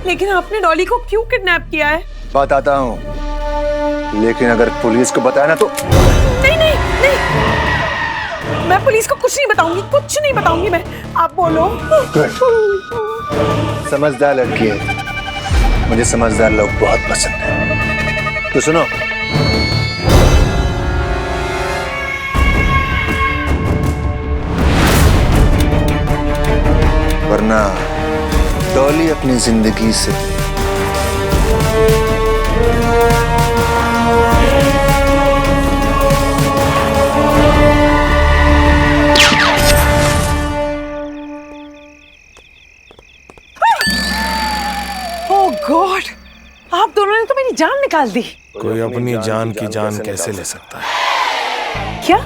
लेकिन आपने डॉली को क्यों किडनैप किया है? बताता हूँ, लेकिन अगर पुलिस को बताया ना तो। नहीं नहीं नहीं, मैं पुलिस को कुछ नहीं बताऊंगी, कुछ नहीं बताऊंगी मैं। आप बोलो। समझदार लड़की है, मुझे समझदार लोग बहुत पसंद है। तो सुनो, वरना डॉली अपनी जिंदगी से ओह गॉड, आप दोनों ने तो मेरी जान निकाल दी। कोई अपनी जान की जान कैसे ले सकता है? क्या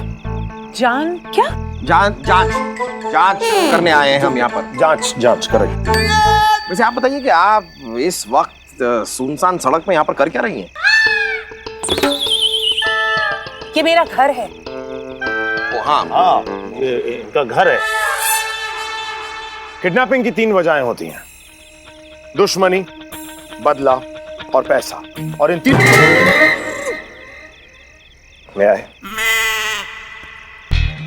जान? क्या जांच करने आए हैं हम यहाँ पर। जांच करें। वैसे आप बताइए कि आप इस वक्त सुनसान सड़क में यहाँ पर कर क्या रही हैं? ये मेरा घर है। ओ हाँ, ये इनका घर है। किडनैपिंग की 3 वजहें होती हैं: दुश्मनी, बदला और पैसा। और इन 3 ले आए।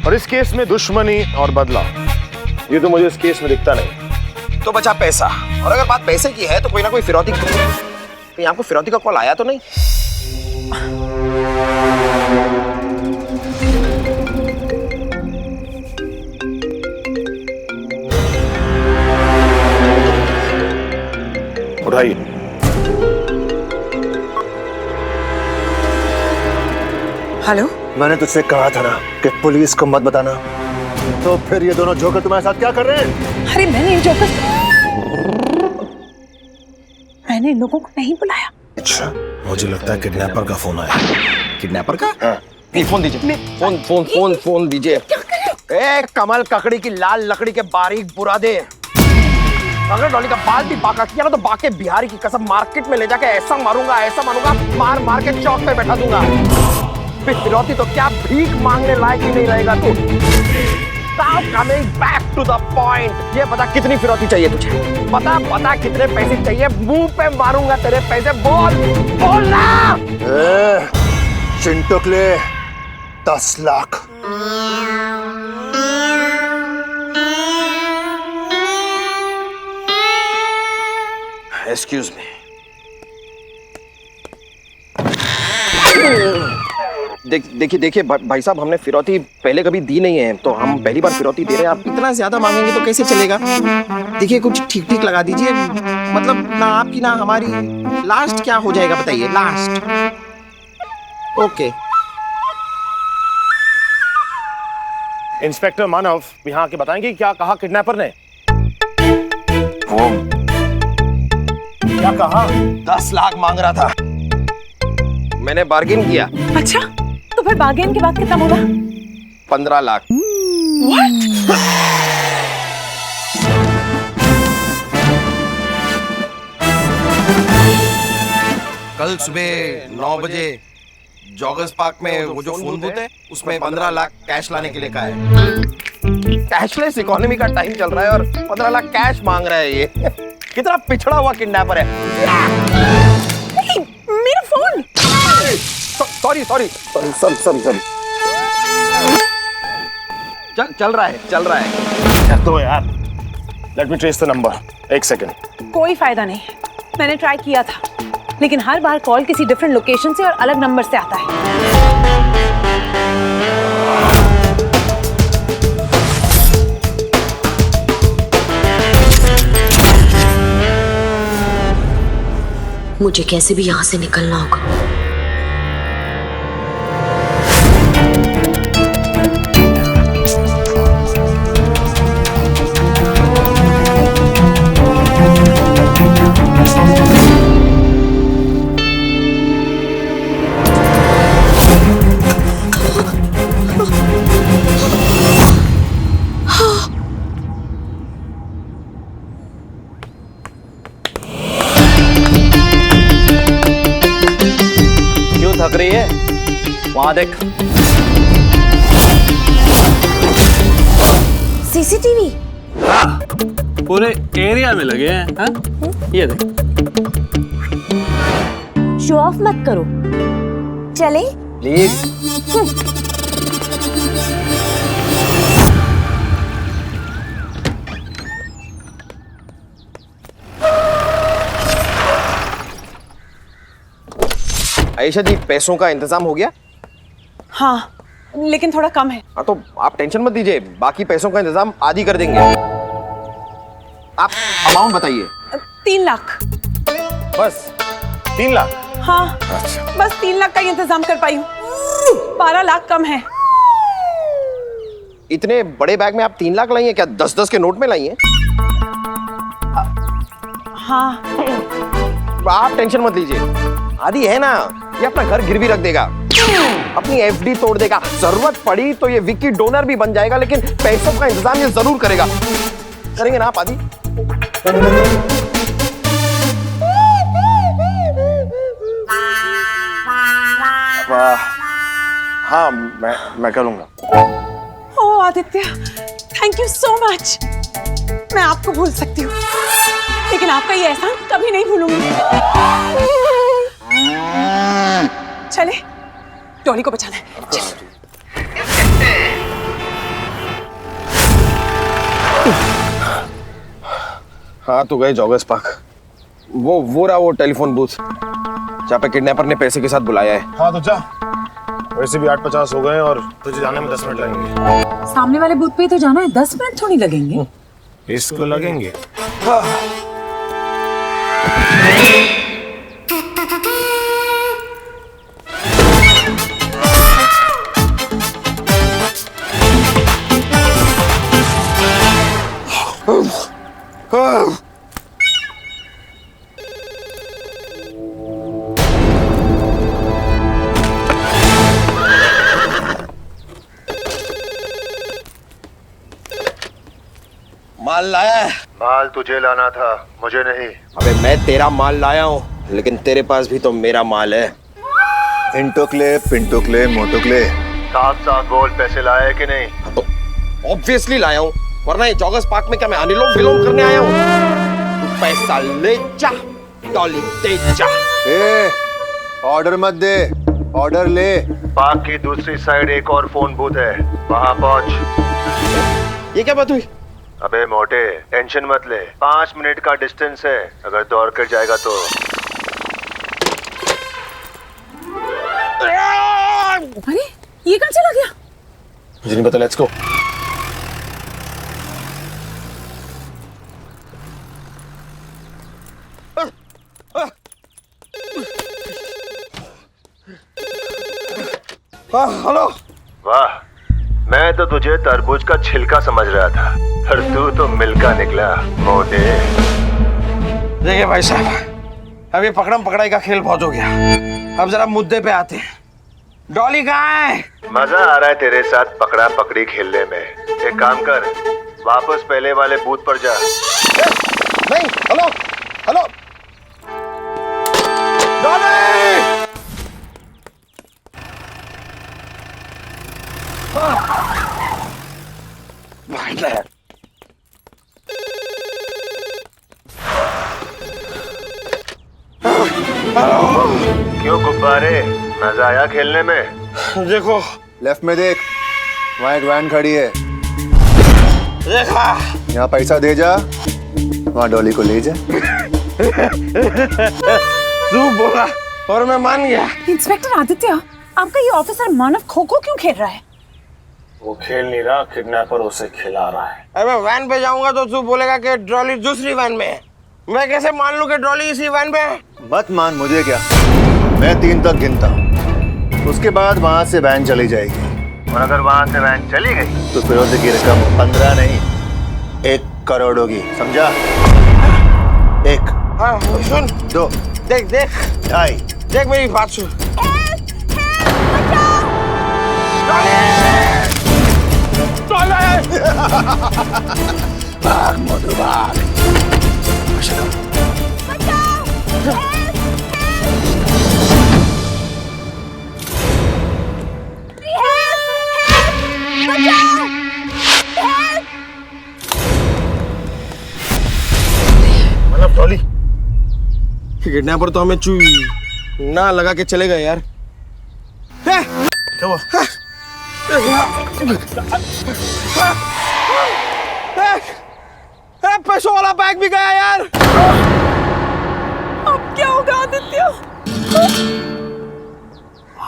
और इस केस में दुश्मनी और बदला, ये तो मुझे इस केस में दिखता नहीं। तो बचा पैसा। और अगर बात पैसे की है तो कोई ना कोई फिरौती, कहीं आपको फिरौती का कॉल आया तो नहीं? उठाइए। हेलो, मैंने तुझसे कहा था ना कि पुलिस को मत बताना। तो फिर ये दोनों जोकर तुम्हारे साथ क्या कर रहे हैं? अरे मैंने इन लोगों को नहीं बुलाया। अच्छा, मुझे लगता है किडनैपर का फोन आया। किडनैपर का? नहीं, फोन दीजिए। फोन दीजिए। ए कमल ककड़ी की लाल लकड़ी के बारीक बुरादे, अगर डॉली का बाल भी बाका किया ना तो बाके बिहारी की कसम मार्केट में ले जाके ऐसा मारूंगा, मार मार के चौक पे बैठा दूंगा। फिरौती तो क्या भीख मांगने लायक ही नहीं रहेगा तू। Coming back to the point, ये बता कितनी फिरौती चाहिए तुझे? बता कितने पैसे चाहिए? मुंह पे मारूंगा तेरे पैसे। बोल ना। चिंटू के लिए 10 लाख। Excuse me. देखिए भाई साहब, हमने फिरौती पहले कभी दी नहीं है, तो हम पहली बार फिरौती दे रहे हैं। आप इतना ज्यादा मांगेंगे तो कैसे चलेगा? देखिए कुछ ठीक ठीक लगा दीजिए, मतलब ना आपकी ना हमारी। लास्ट क्या हो जाएगा बताइए? Last okay. इंस्पेक्टर मानव यहाँ के बताएंगे क्या कहा किडनैपर ने? वो क्या कहा? 10 लाख मांग रहा था, मैंने बार्गेन किया। अच्छा, तो फिर बार्गेन के बाद कितना बोला? 15 लाख। कल सुबह 9 बजे जॉगर्स पार्क में वो जो फोन बूथ है उसमें 15 लाख कैश लाने के लिए कहा है। कैशलेस इकोनॉमी का टाइम चल रहा है और 15 लाख कैश मांग रहा है। ये कितना पिछड़ा हुआ किडनैपर है। मेरा फोन। सॉरी चल रहा है। तो यार, let me trace the number. 1 second. कोई फायदा नहीं, मैंने ट्राई किया था, लेकिन हर बार कॉल किसी डिफरेंट लोकेशन से और अलग नंबर से आता है। मुझे कैसे भी यहां से निकलना होगा। थक रही है? वहां देख। सीसीटीवी। हाँ। पूरे एरिया में लगे हैं। हाँ? ये देख। शो ऑफ मत करो, चले। प्लीज। आयशा जी, पैसों का इंतजाम हो गया? हाँ, लेकिन थोड़ा कम है। हाँ तो आप टेंशन मत दीजिए, बाकी पैसों का इंतजाम आदि कर देंगे। आप अमाउंट बताइए। 3 लाख। बस 3 लाख? हाँ, बस 3 लाख का ही इंतजाम कर पाई हूँ। 12 लाख कम है। इतने बड़े बैग में आप 3 लाख लाई हैं क्या? 10-10 के नोट में लाई हैं? हाँ। आप टेंशन मत लीजिए, आदि है ना, ये अपना घर गिरवी रख देगा, अपनी एफडी तोड़ देगा, जरूरत पड़ी तो ये विकी डोनर भी बन जाएगा, लेकिन पैसों का इंतजाम ये जरूर करेगा। करेंगे ना आप आदि? हाँ, मैं करूँगा। ओ Aditya, thank you so much. मैं आपको भूल सकती हूँ, लेकिन आपका ये एहसान कभी नहीं भूलूंगी। चले, डॉली को बचाना है। चल। हाँ तो गए जॉगर्स पार्क। वो रहा वो टेलीफोन बूथ जहाँ पे किडनैपर ने पैसे के साथ बुलाया है। हाँ तो जा, वैसे भी 8:50 हो गए और तुझे जाने में 10 मिनट लगेंगे। सामने वाले बूथ पे ही तो जाना है, 10 मिनट थोड़ी लगेंगे। इसको लगेंगे। माल लाया है? माल तुझे लाना था, मुझे नहीं। अबे मैं तेरा माल लाया हूँ, लेकिन तेरे पास भी तो मेरा माल है। इंटोक्ले, पिंटोक्ले, मोटोक्ले, साफ साफ बोल, पैसे लाए कि नहीं? तो ऑब्वियसली लाया हूँ, वरना ये जॉगर्स पार्क में क्या मैं अनुलोम विलोम करने आया हूँ? तू पैसा ले जा, डॉली दे जा। ए, ऑर्डर मत दे, ऑर्डर ले। पार्क की दूसरी साइड एक और फोन बूथ है, वहां पहुंच। ये क्या बात हुई? अबे मोटे, टेंशन मत ले, 5 मिनट का डिस्टेंस है, अगर दौड़ कर जाएगा तो। अरे ये कहाँ चला गया? मुझे नहीं पता, लेट्स गो। हेलो। वाह, मैं तो तुझे तरबूज का छिलका समझ रहा था, पर तू तो मिल्का निकला मोटे। देखिए भाई साहब, अभी पकड़म पकड़ाई का खेल बहुत हो गया, अब जरा मुद्दे पे आते हैं। डॉली कहाँ है? मजा आ रहा है तेरे साथ पकड़ा पकड़ी खेलने में। एक काम कर, वापस पहले वाले बूथ पर जा। नहीं, हेलो हेलो डॉली। क्यों गुब्बारे, मजा आया खेलने में? देखो लेफ्ट में देख, वहाँ एक वैन खड़ी है, देखा। यहाँ पैसा दे जा, वहाँ डॉली को ले जा। तू बोला और मैं मान गया। इंस्पेक्टर आदित्य, आपका ये ऑफिसर मानव खो-खो क्यों खेल रहा है? वो खेल नहीं रहा, किडनैपर उसे खिला रहा है। अरे वैन पे जाऊंगा तो तू बोलेगा कि डॉली दूसरी वैन में है। मैं कैसे मान लूं कि डॉली इसी वैन पे है? मत मान, मुझे क्या, मैं 3 तक गिनता हूँ, उसके बाद वहाँ से वैन चली जाएगी, और अगर वहाँ से वैन चली गई तो फिरोजे की रकम 15 नहीं 1 करोड़ होगी, समझा? 1, हाँ सुन, 2, देख देख 2.5। देख मेरी बात सुन। भाग मोटू भाग। किडनैपर तो हमें चू ना लगा के चले गए यार। क्या हुआ? पैसों वाला बैग भी गया यार। अब क्या होगा आदित्य?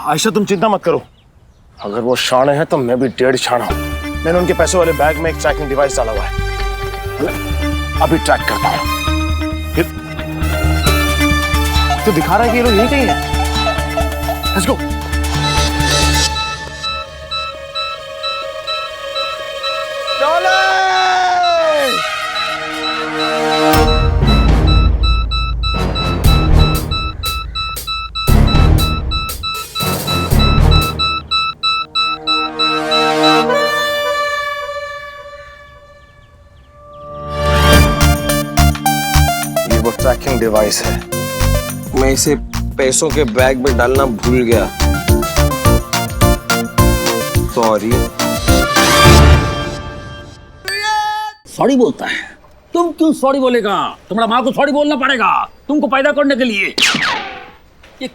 आयशा तुम चिंता मत करो, अगर वो शाणे हैं तो मैं भी 1.5 शाणा हूं। मैंने उनके पैसों वाले बैग में एक ट्रैकिंग डिवाइस डाला हुआ है, अभी ट्रैक करता हूं। तो दिखा रहा है कि ये लोग यहीं कहीं हैं। Let's go. ये वो ट्रैकिंग डिवाइस है, मैं इसे पैसों के बैग में डालना भूल गया, सॉरी। सॉरी बोलता है? तुम क्यों सॉरी बोलेगा? तुम्हारा माँ को सॉरी बोलना पड़ेगा तुमको पैदा करने के लिए। ये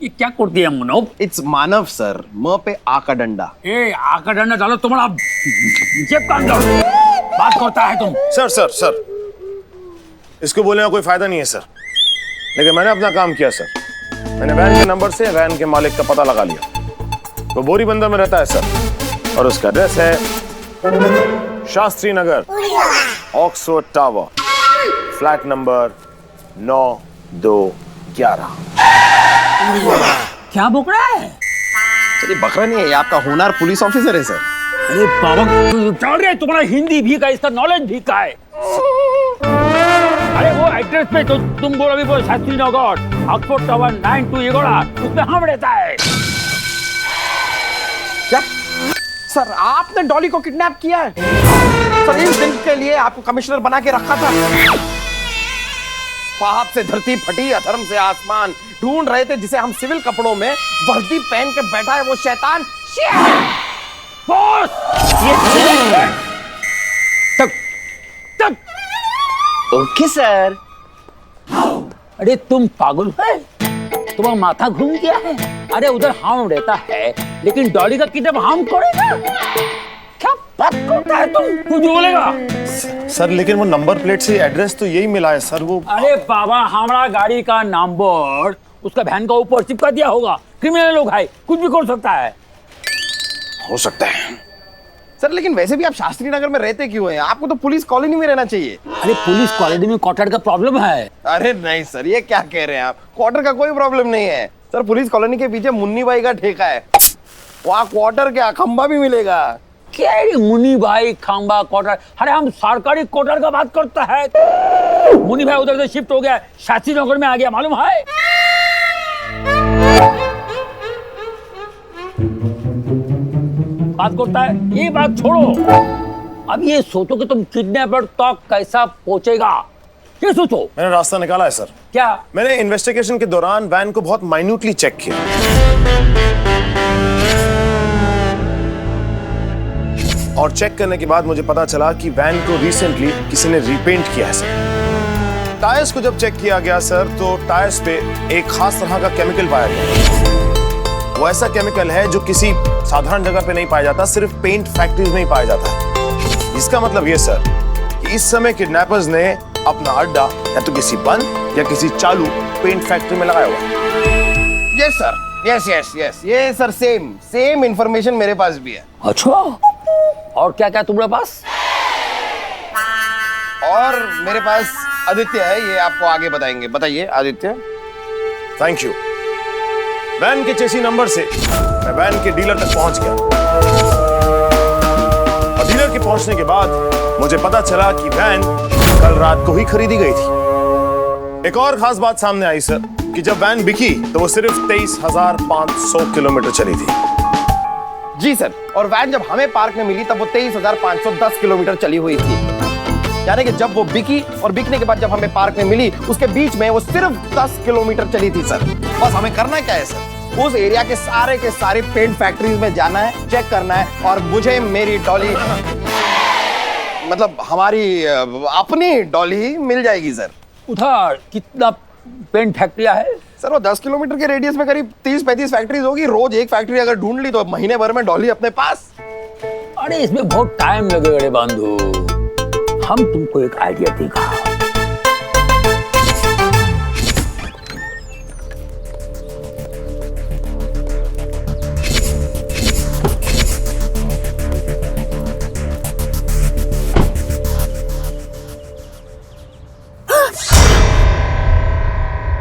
क्या करती है मनोब? इट्स मानव सर, म पे आ का डंडा। ए आका डंडा डालो तुम्हारा जेब का अंदर। बात करता है तुम। सर सर सर, इसको बोलने का कोई फायदा नहीं है सर, लेकिन मैंने अपना काम किया सर। मैंने वैन के नंबर से वैन के मालिक का पता लगा लिया। वो बोरी बंदर में रहता है सर, और उसका एड्रेस है Shastri Nagar, Oxford tower, flat number 9211। क्या बोल रहा है? सर ये बकरा नहीं है, ये आपका होनहार पुलिस ऑफिसर है सर। अरे बाबा चल रहे, तुम्हारा हिंदी भी का, इसका नॉलेज भी का है। अरे वो एड्रेस पे तो तुम बोल अभी बोल शास्त्री नगर, ऑक्सफोर्ड टावर 9211, उसमें हम रहता है। क्या सर आपने डॉली को किडनैप किया है? सर इस दिन के लिए आपको कमिश्नर बना के रखा था। पाप से धरती फटी, अधर्म से आसमान, ढूंढ रहे थे जिसे हम सिविल कपड़ों में वर्दी पहन के बैठा है वो शैतान। बॉस ये तक तक। Okay sir. अरे तुम पागल है? तुम्हारा माथा घूम गया है? अरे उधर हम रहता है, लेकिन डॉली का किडनैप हम करेगा? क्या बात करता है तुम? कुछ बोलेगा? सर लेकिन वो नंबर प्लेट से एड्रेस तो यही मिला है सर। वो अरे बाबा हमारा गाड़ी का नंबर उसका वैन का ऊपर चिपका दिया होगा। क्रिमिनल लोग है, कुछ भी कर सकता है। हो सकता है सर, लेकिन वैसे भी आप शास्त्री नगर में रहते क्यों हैं? आपको तो पुलिस कॉलोनी में रहना चाहिए। अरे पुलिस कॉलोनी में क्वार्टर का प्रॉब्लम है। अरे नहीं सर, ये क्या कह रहे हैं आप? क्वार्टर का कोई प्रॉब्लम नहीं है सर। पुलिस कॉलोनी के पीछे मुन्नी भाई का ठेका है, वहाँ क्वार्टर क्या खंबा भी मिलेगा। क्या मुन्नी भाई खंबा क्वार्टर? अरे हम सरकारी क्वार्टर का बात करता है। मुन्नी भाई उधर से शिफ्ट हो गया, शास्त्री नगर में आ गया, मालूम है? बात करता है, ये बात छोड़ो। अब ये सोचो कि तुम किडनैपर तक कैसा पहुंचेगा, ये सोचो। मैंने रास्ता निकाला है सर। क्या? मैंने इन्वेस्टिगेशन के दौरान वैन को बहुत माइन्यूटली चेक किया, और चेक करने के बाद मुझे पता चला कि वैन को रिसेंटली किसी ने रीपेंट किया है सर। टायर्स को जब चेक किया गया सर, तो टायर्स पे एक खास तरह का केमिकल पाया गया। वो ऐसा केमिकल है जो किसी साधारण जगह पे नहीं पाया जाता, सिर्फ पेंट फैक्ट्रीज में ही पाया जाता है। इसका मतलब ये सर कि इस समय किडनैपर्स ने अपना अड्डा या तो किसी बंद या किसी चालू पेंट फैक्ट्री में लगाया हुआ है। Yes sir, yes yes yes, ये सर सेम इंफॉर्मेशन मेरे पास भी है। अच्छा, और क्या क्या तुम्हारे पास? और मेरे पास आदित्य है, ये आपको आगे बताएंगे। बताइए आदित्य। Thank you. वैन के चेसी नंबर से मैं वैन के डीलर तक पहुंच गया, और डीलर के पहुंचने के बाद मुझे पता चला कि वैन कल रात को ही खरीदी गई थी। एक और खास बात सामने आई सर कि जब वैन बिकी तो वो सिर्फ 23,500 किलोमीटर चली थी। जी सर, और वैन जब हमें पार्क में मिली तब वो 23,510 किलोमीटर चली हुई थी। यानी कि जब वो बिकी और बिकने के बाद जब हमें पार्क में मिली, उसके बीच में वो सिर्फ 10 किलोमीटर चली थी सर। बस हमें करना क्या है सर? उस एरिया के सारे पेंट फैक्ट्रीज में जाना है, चेक करना है, और मुझे मेरी डॉली, मतलब हमारी अपनी डॉली मिल जाएगी सर। उधर कितना पेंट फैक्ट्रियां है? सर वो 10 किलोमीटर के रेडियस में करीब 30-35 फैक्ट्रीज होगी। रोज एक फैक्ट्री अगर ढूंढ ली तो महीने भर में डॉली अपने पास। अरे इसमें बहुत टाइम लगेगा रे बंधु। हम तुमको एक आइडिया देगा।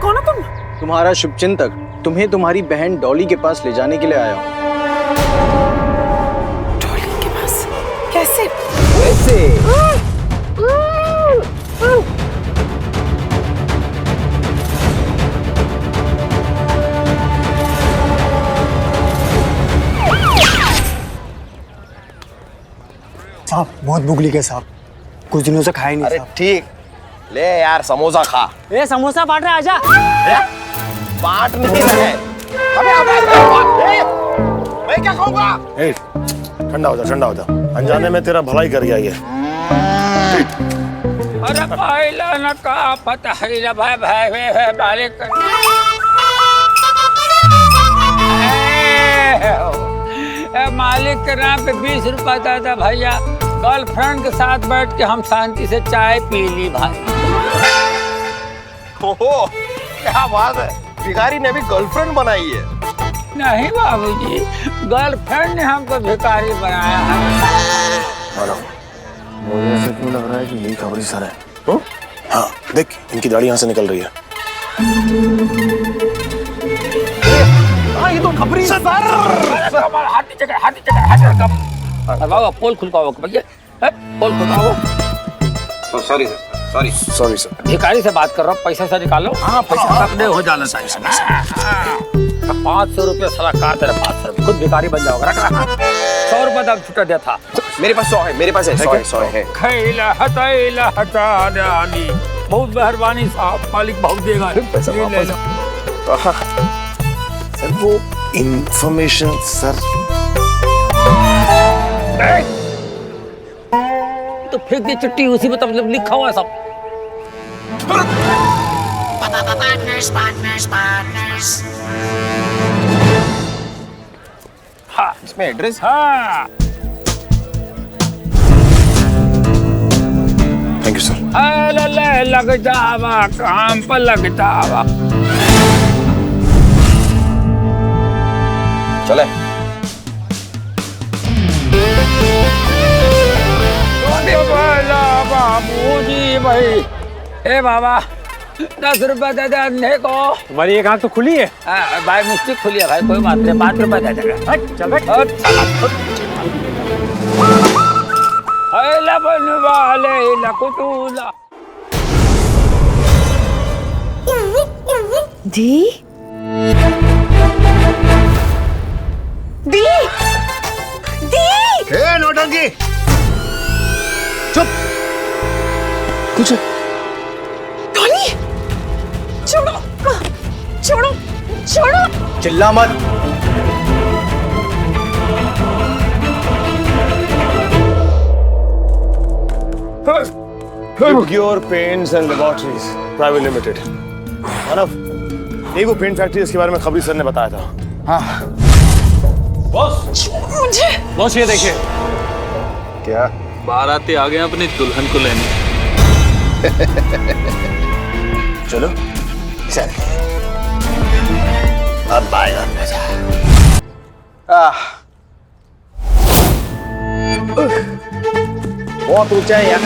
कौन हो तुम? तुम्हारा शुभचिंतक तुम्हें तुम्हारी बहन डॉली के पास ले जाने के लिए आया हूँ। डॉली के पास? कैसे? कैसे? साहब बहुत भूख लगी है साहब, कुछ दिनों से खाया नहीं अरे साहब। ठीक, ले यार समोसा खा। ए समोसा बांट रहा, आजा। बांट नहीं रहे। अबे मैं क्या खाऊंगा? ए, ठंडा हो जा, ठंडा हो जा। अनजाने में तेरा भलाई कर गया ये। अरे पहला न का पता है ना भाई भाई भाई मालिक। मालिक के नाम पे 20 रुपया दादा भैया। गर्लफ्रेंड के साथ बैठ के हम शांति से चाय पी ली भाई। ओहो क्या बात है, भिखारी ने भी गर्लफ्रेंड बनाई है। नहीं बाबूजी, गर्लफ्रेंड ने हमको भिखारी बनाया है। मुझे ऐसा क्यों लग रहा है कि यही खबरी सर है? हाँ देख, इनकी दाढ़ी यहाँ से निकल रही है। हाँ ये तो खबरी सर। हाथी चक्कर, हाथी चक्कर, हाथी चक्कर। बाबा पोल खुलवाओ भैया, पोल खुलवाओ। Sorry sir, sorry sorry sir. भिखारी से बात कर रहा हूँ, पैसा से निकालो। हाँ पैसा अपने हो जाना चाहिए। 500 रुपये साला कहा तेरे 500 रुपये, खुद भिखारी बन जाओगे। रख रहा 100 रुपये दाम छुट्टा दिया था। मेरे पास 100 है, मेरे पास है 100 है। खैला हथैला हटा डाली, बहुत मेहरबानी साहब, मालिक बहुत देगा। ये ले लो। सर वो इंफॉर्मेशन सर। तो फेंक दे चिट्ठी, उसी में तब लिखा हुआ है सब। हाँ इसमें एड्रेस। हाँ थैंक यू सर। लग जावा काम पर लग जावा। चले बाबूजी भाई, ए बाबा 10 रुपए दे दे अंधे को। तुम्हारी एक आंख तो खुली है। भाई मिस्टेक खुली है भाई, कोई बात नहीं, 5 रुपए दे देगा। चल बैठ। वाले लकुटूला। दी दी दी। ए नौटंकी, चुप। कुछ डॉली छोड़ो, छोड़ो, छोड़ो। चिल्ला मत। Pure Paints and Laboratories Private Limited। मानव, यही वो पेंट फैक्ट्री जिसके बारे में खबरी सर ने बताया था। हाँ बॉस, मुझे बॉस ये देखिए, क्या? बाराती आ गए अपनी दुल्हन को लेने। चलो चल, अब आएगा मजा। बहुत ऊंचा है यार।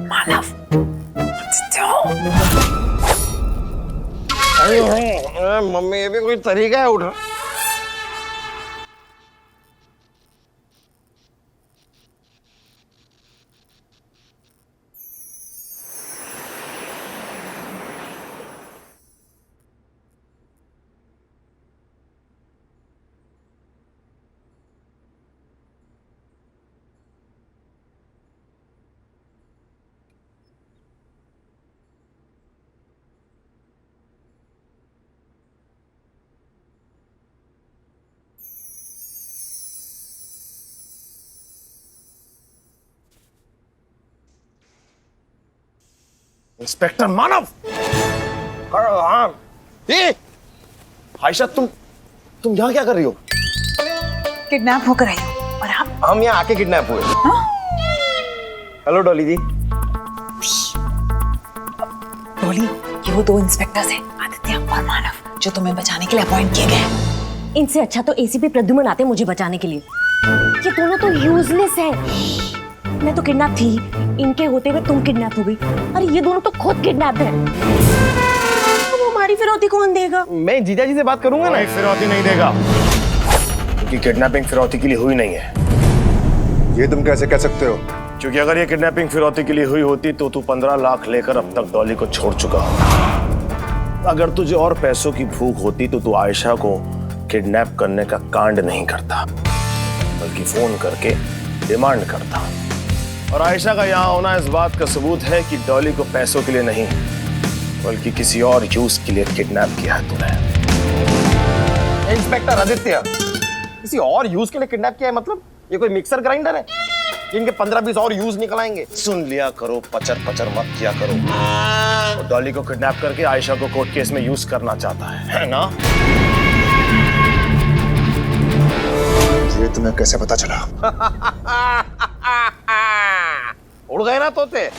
मानव मम्मी ये भी कोई तरीका है उठा। इंस्पेक्टर मानव। हाँ ये आयशा, तुम यहाँ क्या कर रही हो? किडनैप होकर आई हूँ। और आप? हम यहाँ आके किडनैप हुए। हेलो डॉली जी। डॉली, ये वो दो इंस्पेक्टर्स हैं, आदित्य और मानव, जो तुम्हें बचाने के लिए अपॉइंट किए गए हैं। इनसे अच्छा तो एसीपी प्रद्युमन आते मुझे बचाने के लिए। ये दोनों तो यूजलेस है। मैं तो किडनैप थी, इनके होते हुए तुम किडनैप हो गई। अरे ये दोनों तो खुद किडनैप है। तो हमारी फिरौती कौन देगा? मैं जीजा जी से बात करूंगा ना। फिरौती नहीं देगा, क्योंकि किडनैपिंग फिरौती के लिए हुई नहीं है। ये तुम कैसे कह सकते हो? क्योंकि अगर ये किडनैपिंग फिरौती के लिए हुई होती तो तू 15 लाख लेकर अब तक डॉली को छोड़ चुका होता। अगर तुझे और पैसों की भूख होती तो तू आयशा को किडनैप करने का कांड नहीं करता, बल्कि फोन करके डिमांड करता। और आयशा का यहाँ होना इस बात का सबूत है कि डॉली को पैसों के लिए नहीं, बल्कि किसी और यूज के लिए किडनैप किया है तूने। इंस्पेक्टर आदित्य, किसी और यूज के लिए किडनैप किया है? मतलब ये कोई मिक्सर ग्राइंडर है जिनके 15-20 और यूज निकल आएंगे? सुन लिया करो, पचर पचर मत किया करो। और डॉली को किडनैप करके आयशा को कोर्ट केस में यूज करना चाहता है ना? ये तुम्हें कैसे पता चला? उड़ गए ना तोते।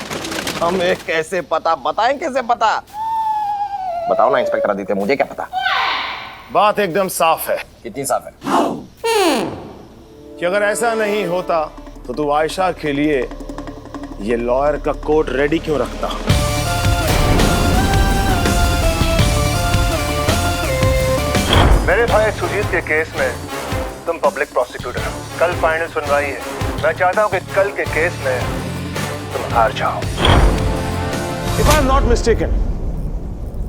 हमें कैसे पता? बताएं कैसे पता? बताओ ना इंस्पेक्टर आदित्य, मुझे क्या पता? बात एकदम साफ है। कितनी साफ है? कि अगर ऐसा नहीं होता तो तू आयशा के लिए ये लॉयर का कोट रेडी क्यों रखता? मेरे भाई सुजीत के केस में तुम पब्लिक प्रोसिक्यूटर हो। कल फाइनल सुनवाई है। मैं चाहता हूं कि कल के केस में तुम हार जाओ। If I am not mistaken,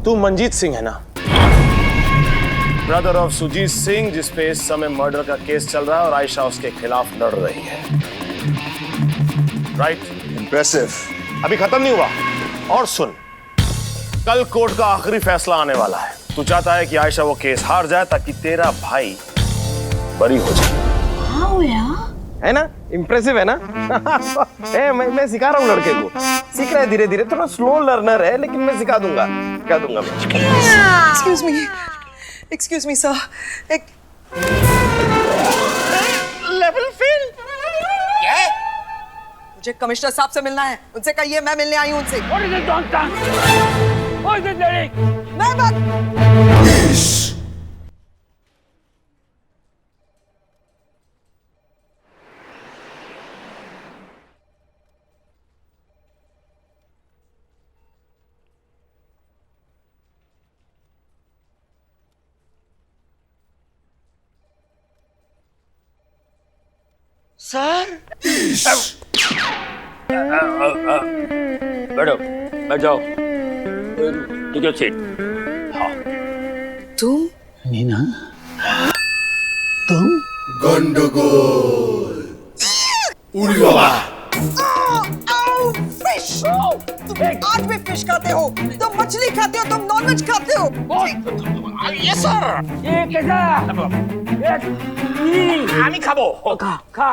तू मंजीत सिंह है ना? ब्रदर ऑफ सुजीत सिंह, जिसपे इस समय मर्डर का केस चल रहा है और आयशा उसके खिलाफ लड़ रही है। राइट? इम्प्रेसिव। अभी खत्म नहीं हुआ, और सुन, कल कोर्ट का आखिरी फैसला आने वाला है। तू चाहता है कि आयशा वो केस हार जाए ताकि तेरा भाई बरी हो जाए। हाँ हुआ है ना? इम्प्रेसिव है ना? मैं सिखा रहा हूँ लड़के को। सीख रहा है धीरे धीरे, थोड़ा स्लो लर्नर है, लेकिन मैं सिखा दूंगा। क्या दूंगा मैं? Excuse me, sir. Level fail. क्या है? मुझे कमिश्नर साहब से मिलना है। उनसे कहिए मैं मिलने आई हूँ उनसे। What is it, nonsense? What is it, Derek? मैं बात। सर बैठो, बैठ जाओ। Take your seat. हाँ। तुम? मीना, तुम? गंडगोल। उड़ी बाबा। फिश। तुम आज भी फिश खाते हो? तुम मछली खाते हो? तुम नॉनवेज खाते हो? ये सर, ये कैसा? আমি খাবো। खा।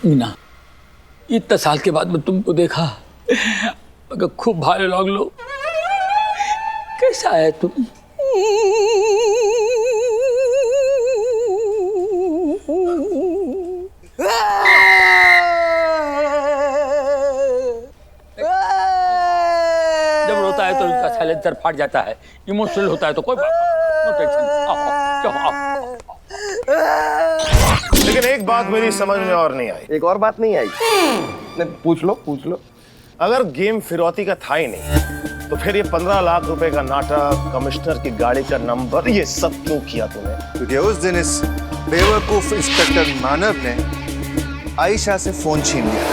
मीना, इतने साल के बाद मैं तुमको देखा, मगर खूब भारे लागलो। कैसा है तुम? जब रोता है तो इनका साइलेंसर फट जाता है, इमोशनल होता है तो कोई बात नहीं, नो टेंशन। आओ, लेकिन एक बात बात मेरी समझ में और नहीं आई। एक और बात नहीं आई? नहीं, पूछ लो। अगर गेम फिरौती का था ही नहीं तो फिर ये 15 लाख रुपए का नाटक, कमिश्नर की गाड़ी का नंबर, ये सब क्यों किया तूने? क्योंकि उस दिन इस बेवकूफ इंस्पेक्टर मानव ने आयशा से फोन छीन लिया।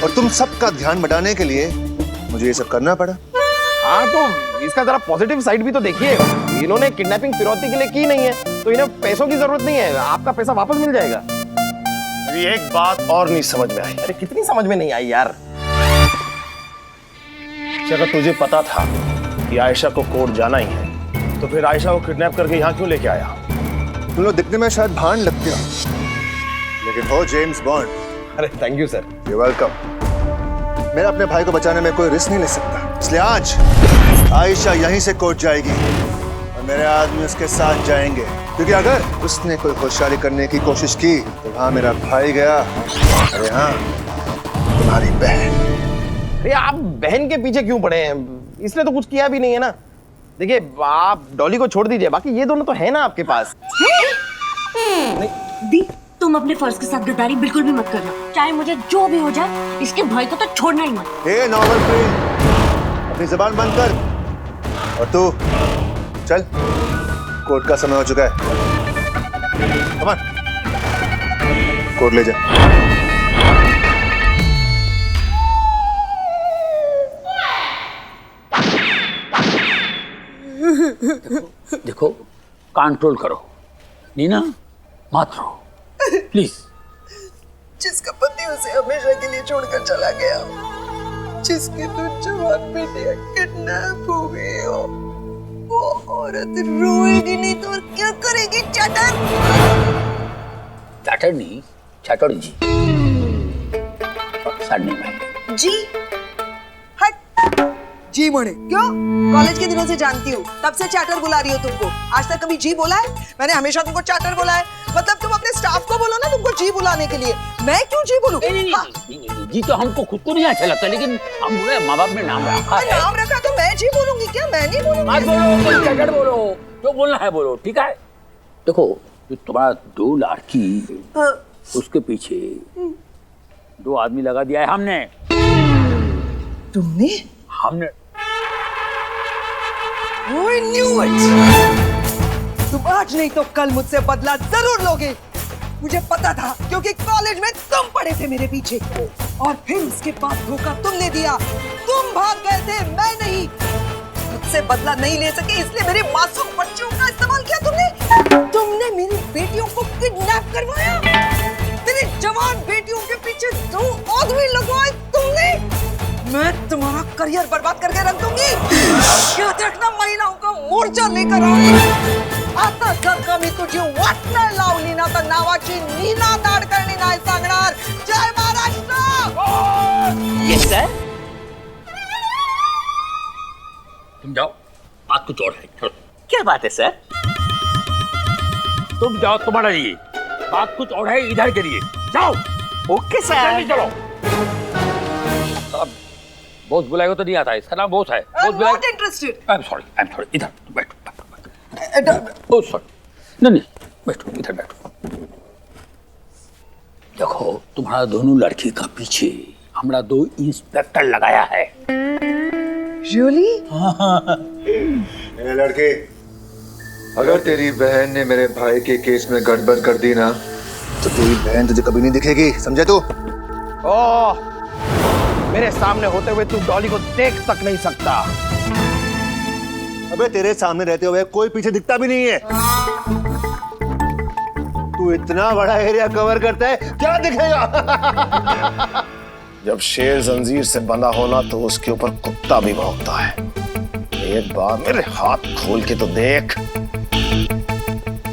और तुम सबका ध्यान बटाने के लिए मुझे ये सब करना पड़ा। हाँ, तो इसका जरा पॉजिटिव साइड भी तो देखिए। इन्होंने किडनैपिंग फिरौती के लिए की नहीं है, तो इन्हें पैसों की जरूरत नहीं है। आपका पैसा वापस मिल जाएगा। मेरी एक बात और नहीं समझ में आई। अरे कितनी समझ में नहीं आई यार? अगर तुझे पता था कि आयशा को कोर्ट जाना ही है, तो फिर आयशा को किडनैप करके यहाँ क्यों लेके आया? तुम लोग दिखने में शायद भान लगते हो, लेकिन हो जेम्स बॉन्ड। अरे thank you sir. You welcome. मेरा अपने भाई को बचाने में कोई रिस्क नहीं ले सकता, इसलिए आज आयशा यहीं से कोर्ट जाएगी और मेरे आदमी उसके साथ जाएंगे। क्योंकि अगर उसने कोई होशियारी करने की कोशिश की तो वहां मेरा भाई गया, अरे हाँ तुम्हारी बहन। अरे आप बहन के पीछे क्यों पड़े हैं? इसने तो कुछ किया भी नहीं है ना। देखिए, आप डॉली को छोड़ दीजिए, बाकी ये दोनों तो है ना आपके पास। दी, तुम अपने फर्ज के साथ गद्दारी बिल्कुल भी मत करना। चाहे मुझे जो भी हो जाए, इसके भाई को तो छोड़ना ही मत। हे नॉवल क्वीन, अपनी जबान बंद कर। और तू चल, कोर्ट का समय हो चुका है। कम ऑन, कोर्ट ले जा। देखो, कंट्रोल करो। नीना, मत रो प्लीज। जिसका पति उसे हमेशा के लिए छोड़कर चला गया, जिसके तो जवान बेटे किडनैप हो गए हो, वो औरत रोएगी नहीं तो और क्या करेगी? चटर चटर नहीं, चटर जी। साढ़े भाई जी, हट जी मोड़े। क्यों? कॉलेज के दिनों से जानती हूँ, तब से चैटर बुला रही हो तुमको। आज तक कभी जी बोला है? मैंने हमेशा तुमको चैटर बोला है। मतलब तुम अपने स्टाफ को बोलो ना तुमको जी बुलाने के लिए, मैं क्यों जी बोलूं? नहीं, जी तो हमको खुद को नहीं अच्छा लगता, लेकिन हम बोले माँ बाप ने नाम रखा है। नाम रखा तो मैं जी बोलूंगी क्या? मैं नहीं बोलूंगी। मत बोलो, चटर बोलो, जो बोलना है बोलो, ठीक है? देखो, जो तुम्हारा 2 लड़की, उसके पीछे 2 आदमी लगा दिया है हमने। तुमने? हमने। I knew it! तुम आज नहीं तो कल मुझसे बदला जरूर लोगे। मुझे पता था, क्योंकि कॉलेज में तुम पड़े थे मेरे पीछे, और फिर उसके बाद धोखा तुमने दिया। तुम भाग गए थे, मैं नहीं। मुझसे बदला नहीं ले सके, इसलिए मेरे मासूम बच्चों का इस्तेमाल किया तुमने। तुमने मेरी बेटियों को किडनैप करवाया, मेरी जवान बेटियों के पीछे 2 आदमी लगवाए तुमने। मैं तुम्हारा करियर बर्बाद करके रख दूंगी। क्या देखना, महिलाओं का मोर्चा लेकर आऊंगी। आता जर का मी तुझी वाट नाही लावली ना तर नावाची नीना दाडकर्णी नाही सांगणार। जय महाराष्ट्र। Yes sir. तुम जाओ, बात कुछ और है। चलो। क्या बात है सर? तुम जाओ, तुम्हारा लिए बात कुछ और है, इधर के लिए जाओ। Okay sir. चलो। बॉस बुलाएगा तो नहीं आता है, इसका नाम बॉस है। बॉस बुलाएगा। Not interested. I am sorry, इधर बैठो। ओ सॉरी, नहीं, बैठो, इधर बैठो। देखो, तुम्हारा दोनों लड़की का पीछे हमारा 2 इंस्पेक्टर लगाया है। रियली? ए लड़के, अगर तेरी बहन ने मेरे भाई के केस में गड़बड़ कर दी ना, तो तेरी बहन तुझे कभी नहीं दिखेगी, समझे तू? ओह, मेरे सामने होते हुए तू डॉली को देख तक नहीं सकता। अबे तेरे सामने रहते हुए कोई पीछे दिखता भी नहीं है। तू इतना बड़ा एरिया कवर करता है, क्या दिखेगा? जब शेर जंजीर से बंधा होना तो उसके ऊपर कुत्ता भी भौंकता है। एक बार मेरे हाथ खोल के तो देख।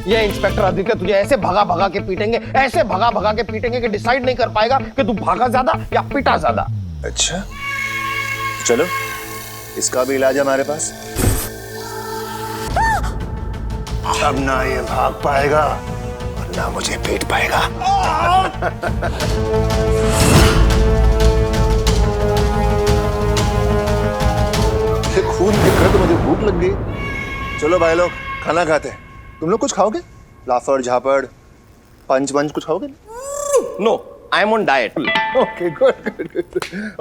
ये इंस्पेक्टर आदित्य तुझे ऐसे भगा भगा के पीटेंगे, ऐसे भगा भगा के पीटेंगे कि डिसाइड नहीं कर पाएगा कि तू भागा ज्यादा या पीटा ज्यादा। अच्छा, चलो, इसका भी इलाज है हमारे पास। अब ना ये भाग पाएगा और ना मुझे पीट पाएगा। खून देखकर तो मुझे भूख लग गई। चलो भाई लोग, खाना खाते हैं। तुम लोग कुछ खाओगे? लाफड़ झापड़ पंच पंच कुछ खाओगे? No, I am on diet. Okay good good good.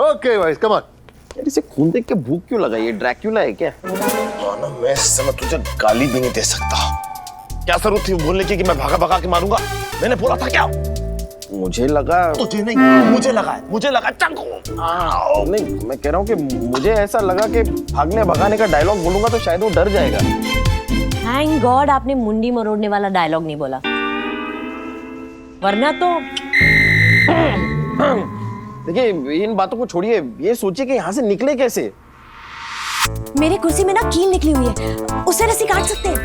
Okay भाई कम ऑन। यार इसे खून देख के भूख क्यों लगा? ये ड्रैक्यूला है क्या? मानो मैं इस समय तुझे गाली भी नहीं दे सकता। क्या जरूरत थी बोलने की कि मैं भागा भागा के मारूंगा? मैंने बोला था क्या? मुझे लगा तुझे नहीं, मुझे लगा चाकू। नहीं, मैं कह रहा हूँ कि मुझे ऐसा लगा कि भागने भगाने का डायलॉग बोलूंगा तो शायद वो डर जाएगा। थैंक गॉड आपने मुंडी मरोड़ने वाला डायलॉग नहीं बोला, वरना तो देखिए इन बातों को छोड़िए, ये सोचिए कि यहाँ से निकले कैसे। मेरी कुर्सी में ना कील निकली हुई है, उससे रस्सी काट सकते हैं।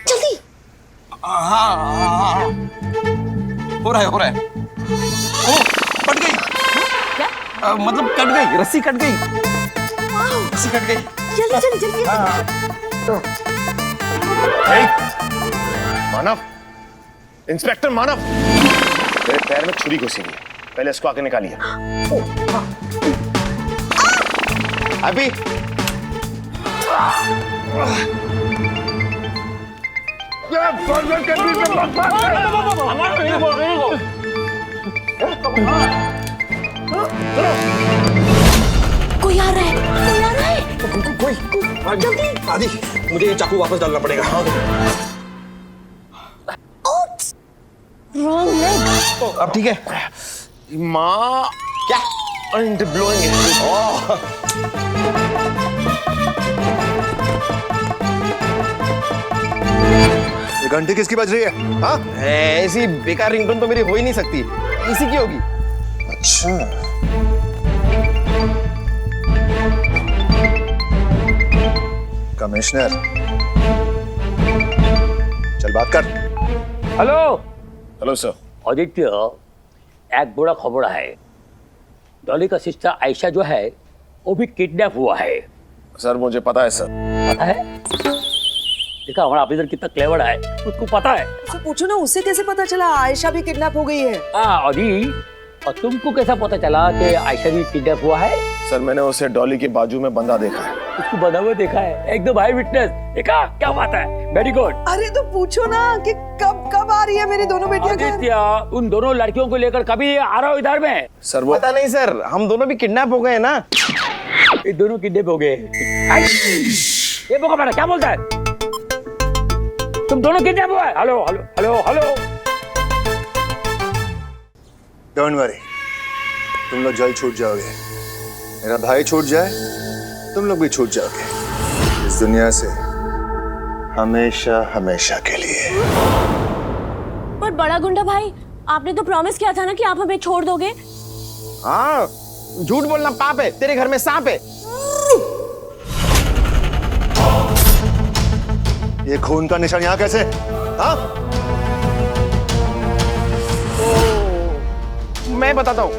जल्दी। हाँ। हो रहा है। ओ, कट गई। क्या? मतलब कट गई, रस्सी कट गई। रस्सी कट गई। जल्दी। मानव, इंस्पेक्टर मानव, मेरे पैर में छुरी घुसी हुई है, पहले इसको आके निकालिए। अभी कोई आ रहा है। जल्दी आदि, मुझे ये चाकू वापस डालना पड़ेगा। Wrong leg. अब ठीक है? माँ क्या? ब्लोइंग है। ये घंटी किसकी बज रही है? हाँ? ऐसी बेकार रिंगटोन तो मेरी हो ही नहीं सकती, इसी की होगी। अच्छा कमिश्नर, चल बात कर। Hello sir. आदित्य, एक बड़ा खबर है। डॉली का सिस्टर आयशा जो है वो भी किडनैप हुआ है। सर मुझे पता है सर। पता है? देखा हमारा ऑफिसर कितना क्लेवर है, उसको पता है। उससे पूछो ना, उससे कैसे पता चला आयशा भी किडनैप हो गई है? अभी और तुमको कैसा पता चला कि आयशा भी किडनैप हुआ है? सर मैंने उसे डॉली के बाजू में बंधा देखा है। उसको बंधा हुआ देखा है, एकदम आई विटनेस। देखा क्या बात है, वेरी गुड। अरे तो पूछो ना कि कब आ रही है मेरी दोनों बेटियां घर? आदित्य, उन दोनों लड़कियों को लेकर कभी आ रहा हो इधर में? सर वो पता नहीं सर, हम दोनों भी किडनैप हो गए हैं ना। ये दोनों किडनैप हो गए। ये बोका बेटा क्या बोलता है? तुम दोनों किडनैप हुआ है? हेलो। डोंट वरी, तुम लोग जल्द छूट जाओगे। मेरा भाई छूट जाए, तुम लोग भी छूट जाओगे इस दुनिया से, हमेशा के लिए। पर बड़ा गुंडा भाई, आपने तो प्रॉमिस किया था ना कि आप हमें छोड़ दोगे। हाँ, झूठ बोलना पाप है, तेरे घर में सांप है। ये खून का निशान यहाँ कैसे? हाँ? मैं बताता हूँ,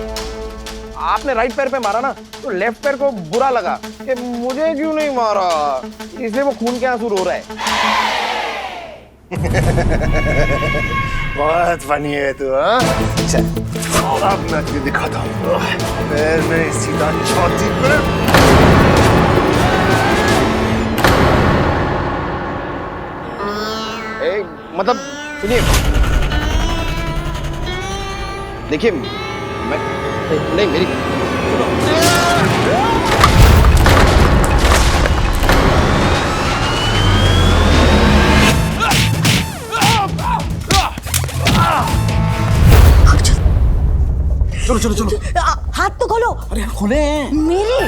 आपने राइट पैर पे मारा ना, तो लेफ्ट पैर को बुरा लगा कि मुझे क्यों नहीं मारा, इसलिए वो खून के आंसू रो रहा है। बहुत फनी है तू। हाँ? चल अब मैं तुझे दिखाता हूँ। पैर में सीधा छाती पे। मतलब सुनिए, देखिए मैं नहीं मेरी चलो हाथ तो खोलो। अरे खोले हैं मेरे।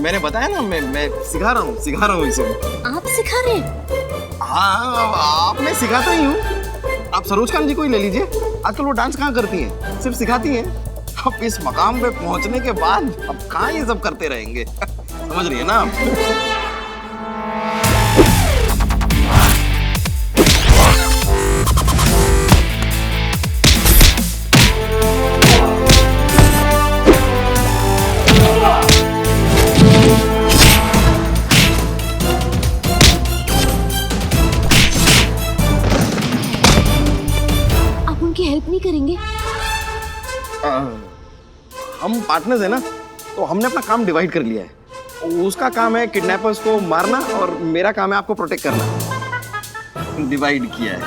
मैंने बताया ना, मैं सिखा रहा हूँ इसे। आप सिखा रहे हैं? हाँ, आप मैं सिखाता ही हूँ। आप सरोज खान जी को ही ले लीजिए, आजकल वो डांस कहाँ करती हैं, सिर्फ सिखाती हैं। अब इस मकाम पे पहुंचने के बाद अब कहाँ ये सब करते रहेंगे। समझ रही है ना आप? हम पार्टनर्स हैं ना, तो हमने अपना काम डिवाइड कर लिया है। उसका काम है किडनैपर्स को मारना और मेरा काम है आपको प्रोटेक्ट करना। डिवाइड किया है।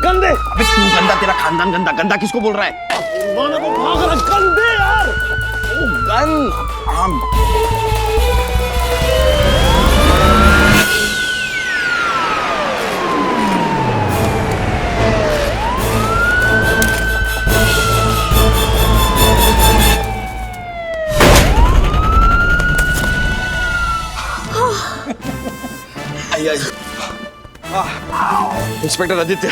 गंदे, अबे तू गंदा, तेरा खानदान गंदा। गंदा किसको बोल रहा है? माना को भाग रहा, गंदे यार। ओ गंद, हम इंस्पेक्टर आदित्य,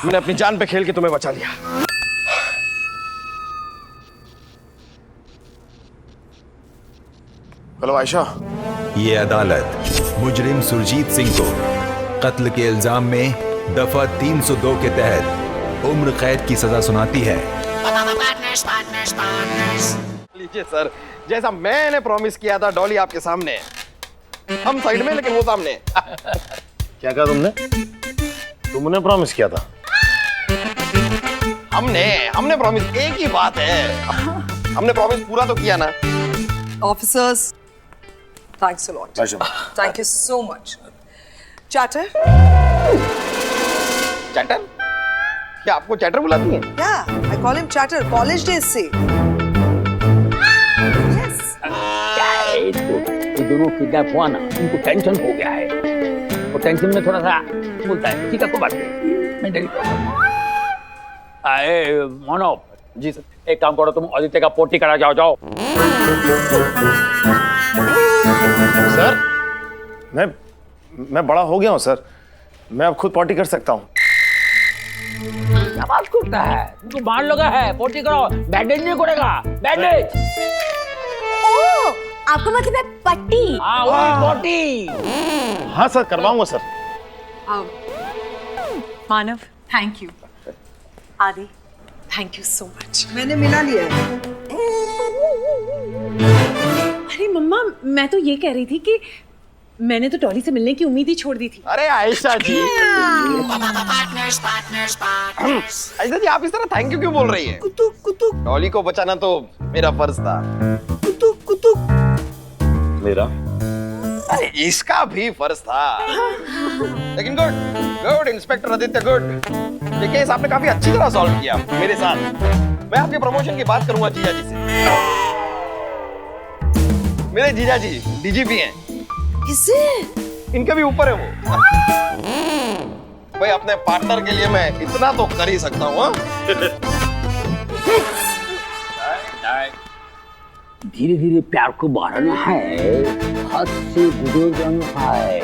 मैंने अपनी जान पे खेल के तुम्हें बचा लिया। हेलो आयशा। ये अदालत मुजरिम सुरजीत सिंह को कत्ल के इल्जाम में दफा 302 के तहत उम्र कैद की सजा सुनाती है। लीजिए सर, जैसा मैंने प्रॉमिस किया था डॉली आपके सामने। हम साइड में लेकिन वो सामने। क्या कहा तुमने? तुमने प्रॉमिस किया था? हमने प्रॉमिस, एक ही बात है। हमने प्रॉमिस पूरा तो किया ना। Officers, thanks a lot. Thank you so much. Chatter? Chatter? क्या आपको चैटर बुलाती है? Yeah, I call him Chatter. College days से। Yes. क्या है ये दोनों किडनैप हुआ ना, उनको टेंशन हो गया है। और टेंशन में थोड़ा सा बोलता है, ठीक है कोई बात नहीं, मैं डरी। अरे मोनो जी सर, एक काम करो, तुम आदित्य का पोटी करा जाओ। सर, मैं बड़ा हो गया हूँ सर, मैं अब खुद पॉटी कर सकता हूँ। क्या बात करता है? तुमको बांध लगा है, पोटी करो, बैंडेज नहीं करेगा, बैंडेज। ओह, आपको मतलब है पट्टी? हाँ, वो पोटी। हाँ सर, करवाऊंगा सर। Manav, thank you. आदि, थैंक यू सो मच। मैंने मिला लिया है। अरे मम्मा, मैं तो ये कह रही थी कि मैंने तो डॉली से मिलने की उम्मीद ही छोड़ दी थी। अरे आयशा जी, आयशा जी आप इस तरह थैंक यू क्यों बोल रही है? कुतुक। डॉली को बचाना तो मेरा फर्ज था। कुतुक। मेरा? अरे इसका भी फर्ज था। लेकिन गुड इंस्पेक्टर आदित्य, गुड। ये केस आपने काफी अच्छी तरह सॉल्व किया मेरे साथ। मैं आपके प्रमोशन की बात करूंगा जीजा जी से। मेरे जीजा जी डीजीपी हैं। किसे? इनके भी ऊपर है वो। भाई अपने पार्टनर के लिए मैं इतना तो कर ही सकता हूँ। धीरे धीरे प्यार को बढ़ाना है, हद से गुजर जाना है।